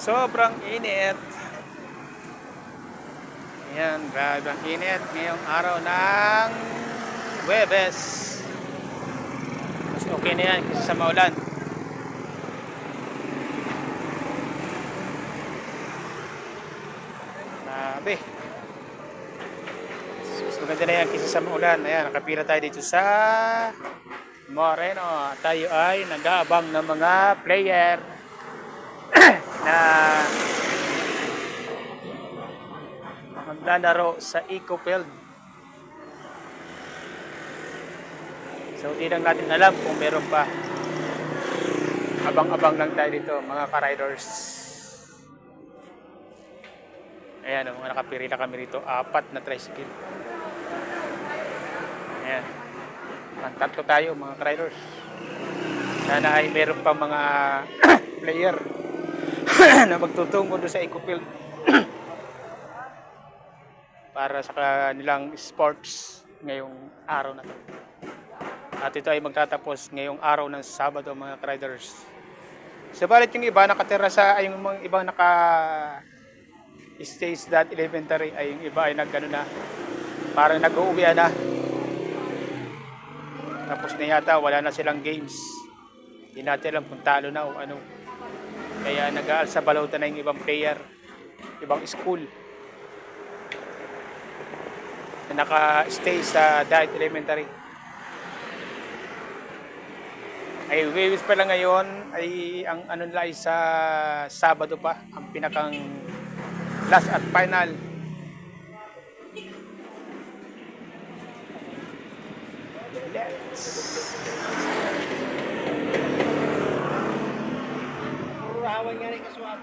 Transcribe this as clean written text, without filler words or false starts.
Sobrang init. Ayan, grabe ang init ngayong araw ng Huwebes. Mas okay na yan kasi sa maulan. Grabe. Mas maganda na yan kasi sa maulan. Ayan, nakapila tayo dito sa Moreno. Tayo ay nag-aabang ng mga player na maglalaro sa Eco Field. So, di lang natin alam kung meron pa. Abang-abang lang tayo dito, mga ka-riders. Ayan, mga nakapiri na kami rito. 4 na tricycle. Ayan. Tatlo tayo, mga ka-riders. Sana ay meron pa mga player na magtutungo doon sa Eco Field para sa kanilang sports ngayong araw na to. At ito ay magtatapos ngayong araw ng Sabado, mga riders. Subalit yung iba nakatira sa yung mga ibang stay sa elementary ay yung iba ay nagano na parang nag-uuwi na. Tapos na yata wala na silang games. Hindi natin alam kung talo na o ano. Kaya nag-aalsa balota na yung ibang player, ibang school na naka-stay sa Diet Elementary. Ay Huwebes pa lang ngayon ay ang ano nila ay sa Sabado pa ang pinakang last at final. Let's Hawan nga rin kaswap.